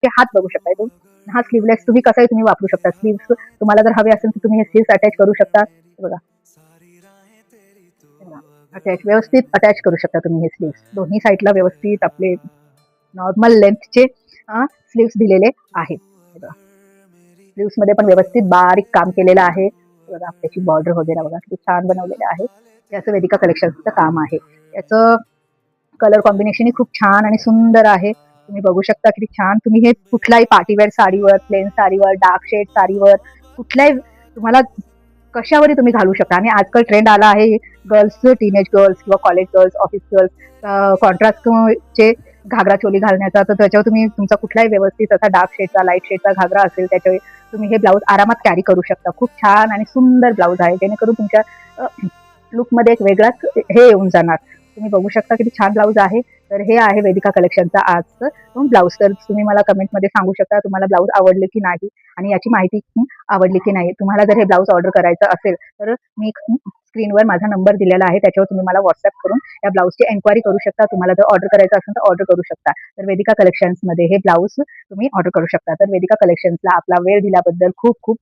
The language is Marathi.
ते हात बघू शकता. हा स्लीवलेस तुम्ही कसाही तुम्ही वापरू शकता. स्लीव्स तुम्हाला जर हवे असेल तर तुम्ही हे स्लीव्स अटॅच करू शकता. बघा, अटॅच व्यवस्थित अटॅच करू शकता तुम्ही हे स्लीव्स. दोन्ही साईडला व्यवस्थित आपले नॉर्मल लेंथचे स्लीव्स दिलेले आहेत. स्लीव्स मध्ये पण व्यवस्थित बारीक काम केलेलं आहे. बघा, त्याची बॉर्डर वगैरे बघा किती छान बनवलेलं आहे. हे असं वेदिका कलेक्शनचं काम आहे. याचं कलर कॉम्बिनेशन खूप छान आणि सुंदर आहे. तुम्ही बघू शकता किती छान. तुम्ही हे कुठल्याही पार्टीवेअर साडीवर, प्लेन साडीवर, डार्क शेड साडीवर, कुठल्याही तुम्हाला कशावरही तुम्ही घालू शकता. आणि आजकाल ट्रेंड आला आहे गर्ल्स, टीनेज गर्ल्स किंवा college girls, office girls कॉन्ट्रास्टचे ghagra choli घालण्याचा. तर त्याच्यावर तुम्ही तुमचा कुठलाही व्यवस्थित असा डार्क शेडचा, लाईट शेडचा घागरा असेल त्याच्यावर तुम्ही हे ब्लाऊज आरामात कॅरी करू शकता. खूप छान आणि सुंदर ब्लाऊज आहे, जेणेकरून तुमच्या लुकमध्ये एक वेगळाच हे येऊन जाणार. तुम्ही बघू शकता किती छान ब्लाऊज आहे. तर हे आहे वेदिका कलेक्शनचा आजचं ब्लाऊज. तर तुम्ही मला कमेंटमध्ये सांगू शकता तुम्हाला ब्लाऊज आवडले की नाही आणि याची माहिती आवडली की नाही. तुम्हाला जर हे ब्लाऊज ऑर्डर करायचं असेल तर मी स्क्रीनवर माझा नंबर दिलेला आहे, त्याच्यावर तुम्ही मला व्हॉट्सअप करून या ब्लाऊजची एन्क्वायरी करू शकता. तुम्हाला जर ऑर्डर करायचं असेल तर ऑर्डर करू शकता. तर वेदिका कलेक्शन्समध्ये हे ब्लाऊज तुम्ही ऑर्डर करू शकता. तर वेदिका कलेक्शन्सला आपला वेळ दिल्याबद्दल खूप खूप